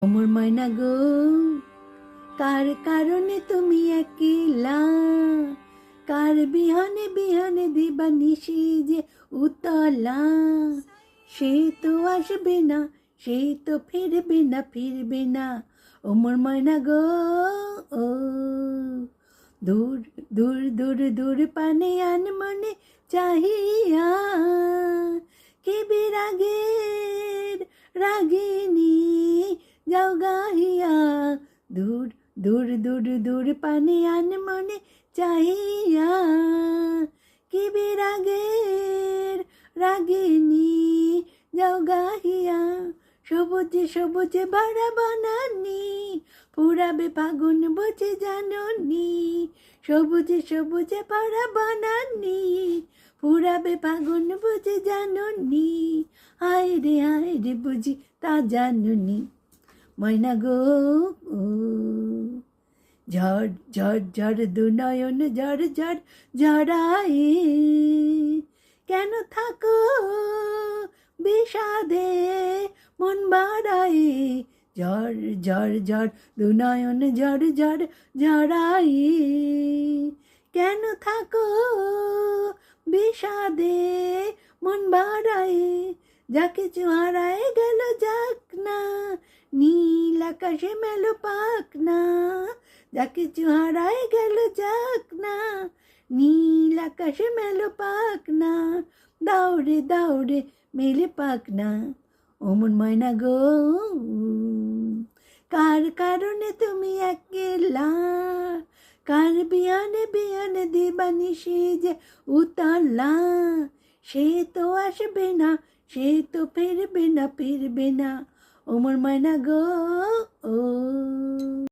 অমর ময়না গো, কার কারণে তুমি একলা, কার বিহনে বিহনে দিবা নিশি যে উতলা। সে তো আসবে না, সে তো ফিরবে না, ফিরবে না। অমর ময়না গো, ও দূর দূর দূর দূর পানে আনমনে চাহিয়া, কে বিরাগের রাগিনী যাও গাহিয়া। দূর দূর দূর দূর পানে আনমনে চাহিয়া, কে বিরাগের রাগিনী যাও গাহিয়া। সবুজে সবুজে ভরা বনানি, পুরাবে ফাগুন বুঝে জাননি। সবুজে সবুজে ভরা বনানি, পুরাবে ফাগুন বুঝে জাননি। হায় রে বুঝি তা জানুনি। ময়না গো, ঝড় ঝড় ঝড় দু নয়ন ঝড় ঝড় ঝড়াই, কেন থাকো বিষাদে মন বাড়াই। ঝড় ঝড় ঝড় দু নয়ন ঝড় ঝড় ঝড়াই, কেন থাকো বিষাদে মন বাড়াই। যা কিছু হারায় গেল যাক না, নীল আকাশে মেলো পাক না। যা কিছু হারায় গেল যাক না, নীল আকাশে মেলো পাক না। দাউড়ে দাউড়ে মেলে পাক না। অমন ময়না গো, কার কারণে তুমি একলা, কার বিয়ানে বিয়ানে দিবানিশি যে উতলা। সে তো আসবে না, সে তো ফিরবে না, ফিরবে না। অমর ময়না গো।